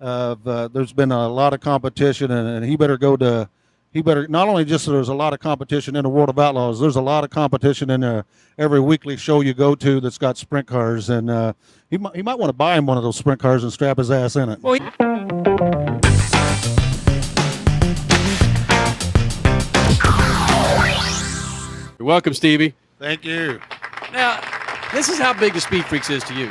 There's been a lot of competition, and he better go to. He better not only just there's a lot of competition in the World of Outlaws. There's a lot of competition in every weekly show you go to that's got sprint cars, and he might want to buy him one of those sprint cars and strap his ass in it. Well, you're welcome, Stevie. Thank you. Now, this is how big the SpeedFreaks is to you.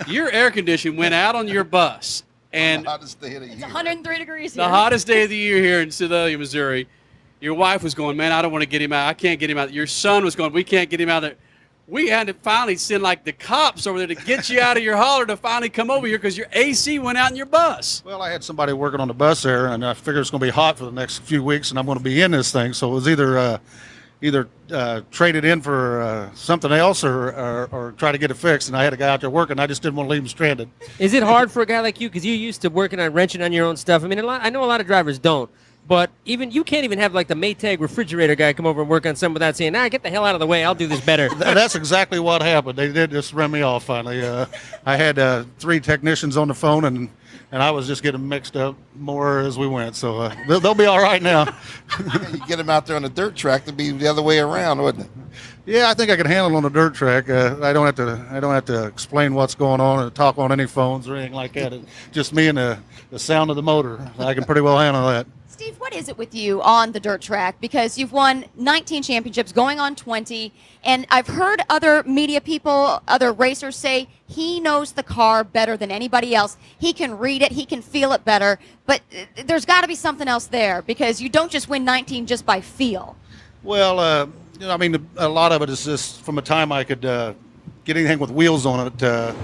Your air condition went out on your bus. And the hottest day of the year. It's 103 degrees the here. hottest day of the year here in Sedalia, Missouri. Your wife was going, man, I don't want to get him out. I can't get him out. Your son was going, we can't get him out there. We had to finally send like the cops over there to get you out of your hauler to finally come over here because your AC went out in your bus. Well, I had somebody working on the bus there, and I figured it's going to be hot for the next few weeks, and I'm going to be in this thing. So it was either trade it in for something else or try to get it fixed. And I had a guy out there working. I just didn't want to leave him stranded. Is it hard for a guy like you because you're used to working on wrenching on your own stuff? I mean, I know a lot of drivers don't, but even you can't even have like the Maytag refrigerator guy come over and work on something without saying, "Nah, get the hell out of the way. I'll do this better." That's exactly what happened. They did just run me off finally. I had 3 technicians on the phone, and I was just getting mixed up more as we went. So they'll be all right now. You get them out there on a dirt track, it'd be the other way around, wouldn't it? Yeah, I think I can handle it on a dirt track. I don't have to explain what's going on or talk on any phones or anything like that. It's just me and the sound of the motor. I can pretty well handle that. Steve, what is it with you on the dirt track? Because you've won 19 championships, going on 20, and I've heard other media people, other racers say he knows the car better than anybody else. He can read it, he can feel it better, but there's got to be something else there because you don't just win 19 just by feel. Well, I mean, a lot of it is just from a time I could get anything with wheels on it,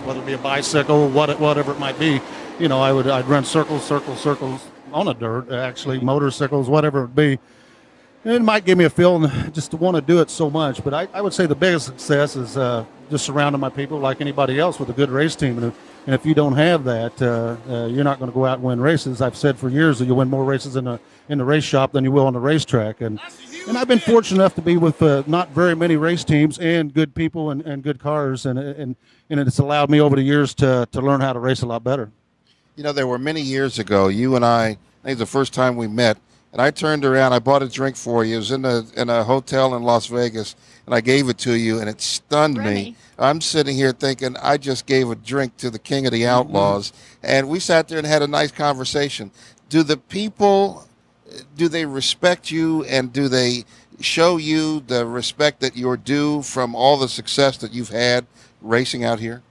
whether it be a bicycle, whatever it might be. I'd run circles on the dirt, actually, motorcycles, whatever it be. And it might give me a feeling just to want to do it so much. But I would say the biggest success is just surrounding my people like anybody else with a good race team. And if you don't have that, you're not going to go out and win races. I've said for years that you'll win more races in the race shop than you will on the racetrack. And I've been fortunate enough to be with not very many race teams and good people and good cars. And it's allowed me over the years to learn how to race a lot better. You know, there were many years ago, you and I think the first time we met, and I turned around, I bought a drink for you. It was in a hotel in Las Vegas, and I gave it to you, and it stunned me. I'm sitting here thinking, I just gave a drink to the king of the Outlaws, and we sat there and had a nice conversation. Do the people, do they respect you, and do they show you the respect that you're due from all the success that you've had racing out here?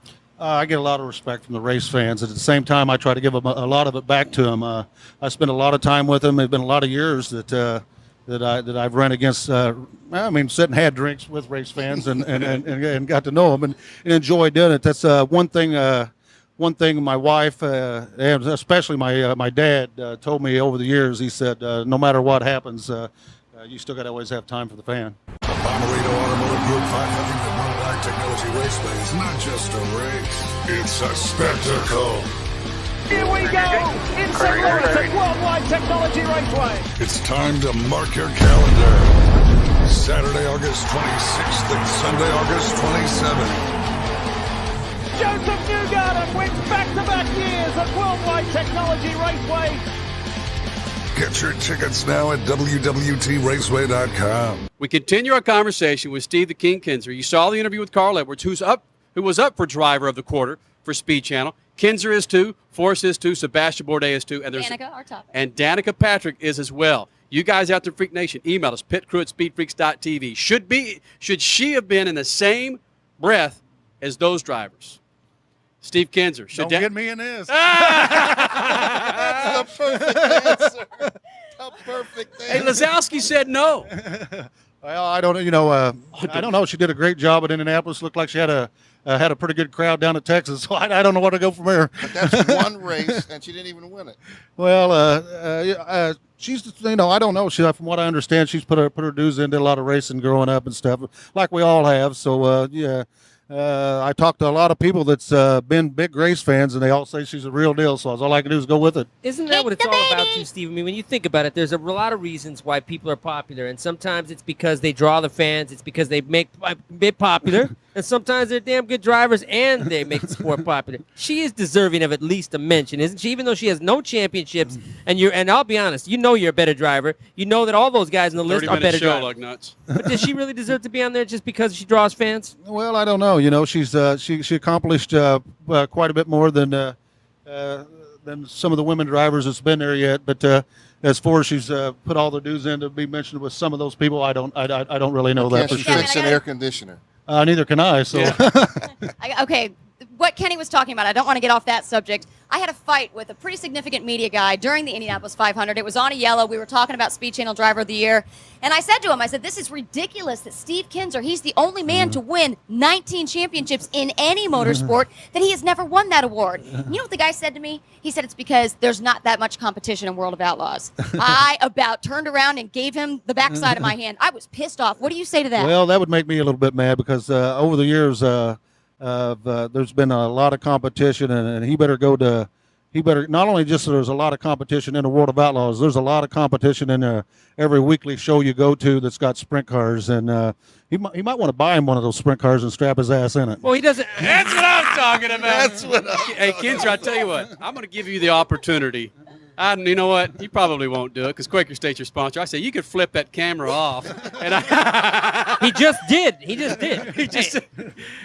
I get a lot of respect from the race fans. At the same time, I try to give them a lot of it back to them. I spend a lot of time with them. It's been a lot of years that I've run against. Sit and had drinks with race fans and got to know them and enjoy doing it. That's one thing. One thing my wife and especially my dad told me over the years. He said, no matter what happens, you still got to always have time for the fan. Bommarito Automotive Group 500 Worldwide Technology Raceway is not just a race, it's a spectacle. Here we go! In St. Louis at Worldwide Technology Raceway. It's time to mark your calendar. Saturday, August 26th and Sunday, August 27th. Joseph Newgarden wins back-to-back years at Worldwide Technology Raceway. Get your tickets now at WWTRaceway.com. We continue our conversation with Steve the King Kinser. You saw the interview with Carl Edwards, who was up for driver of the quarter for Speed Channel. Kinser is too, Forrest is too, Sebastian Bourdais is too, and Danica, our top. And Danica Patrick is as well. You guys out there, Freak Nation, email us, pitcrew@speedfreaks.tv. Should she have been in the same breath as those drivers? Steve Kinser. Don't get me in this. That's the perfect answer. The perfect answer. Hey, Lazowski said no. Well, I don't know. She did a great job at Indianapolis. Looked like she had a pretty good crowd down at Texas. So I don't know where to go from here. But that's one race, and she didn't even win it. Well, she's, I don't know. From what I understand, she's put her dues in, did a lot of racing growing up and stuff, like we all have. So, yeah. I talked to a lot of people that's been big race fans, and they all say she's a real deal. So all I can do is go with it. Isn't that what it's all about, too, Steve? I mean, when you think about it, there's a lot of reasons why people are popular, and sometimes it's because they draw the fans. It's because they make it popular. And sometimes they're damn good drivers, and they make the sport popular. She is deserving of at least a mention, isn't she? Even though she has no championships, and I'll be honest, you know you're a better driver. You know that all those guys on the list are 30-minute better show, drivers. Lug Nuts. But does she really deserve to be on there just because she draws fans? Well, I don't know. You know, she's she accomplished quite a bit more than some of the women drivers that's been there yet. But as far as she's put all the dues in to be mentioned with some of those people, I don't really know that Can't for she sure. fix an air conditioner? Neither can I. So. Okay, what Kenny was talking about, I don't want to get off that subject. I had a fight with a pretty significant media guy during the Indianapolis 500. It was on a yellow. We were talking about Speed Channel Driver of the Year. And I said to him, this is ridiculous that Steve Kinser, he's the only man to win 19 championships in any motorsport, that he has never won that award. You know what the guy said to me? He said it's because there's not that much competition in World of Outlaws. I about turned around and gave him the backside of my hand. I was pissed off. What do you say to that? Well, that would make me a little bit mad because over the years, there's been a lot of competition, and he better not only just there's a lot of competition in the World of Outlaws, there's a lot of competition in every weekly show you go to that's got sprint cars, and he might want to buy him one of those sprint cars and strap his ass in it. Well, he doesn't. That's what I'm talking about. That's what Hey, Kinser, I tell you what, I'm going to give you the opportunity. You know what? You probably won't do it because Quaker State's your sponsor. I say you could flip that camera off. And He just did. He just did. he just,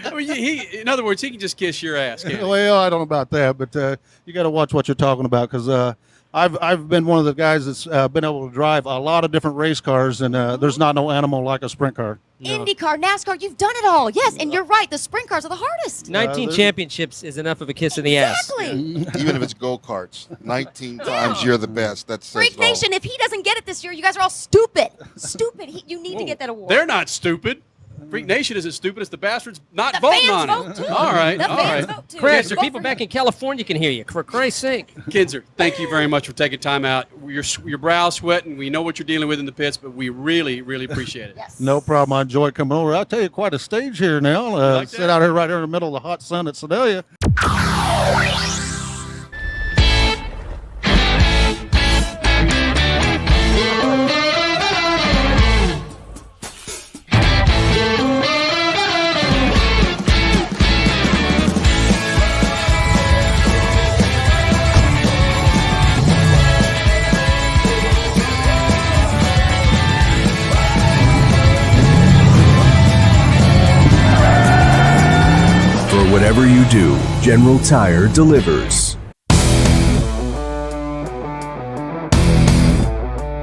I mean, in other words, he can just kiss your ass. Can't he? Well, I don't know about that, but you got to watch what you're talking about because I've been one of the guys that's been able to drive a lot of different race cars, and there's not no animal like a sprint car. IndyCar, NASCAR, you've done it all. Yes, and you're right. The sprint cars are the hardest. 19 championships is enough of a kiss in the ass. Exactly. Even if it's go-karts, 19 times you're the best. That's Freak Nation, if he doesn't get it this year, you guys are all stupid. Stupid. You need to get that award. They're not stupid. Freak Nation isn't stupid. It's the bastards not The voting fans on vote it. too. All right. The all fans right. vote too. Chris, Vote people for back him. in California can hear you. For Christ's sake. Kinser, thank you very much for taking time out. Your brow's sweating. We know what you're dealing with in the pits, but we really, really appreciate it. Yes. No problem. I enjoy coming over. I'll tell you, quite a stage here now. like Sit that? out here right here in the middle of the hot sun at Sedalia. For whatever you do, General Tire delivers.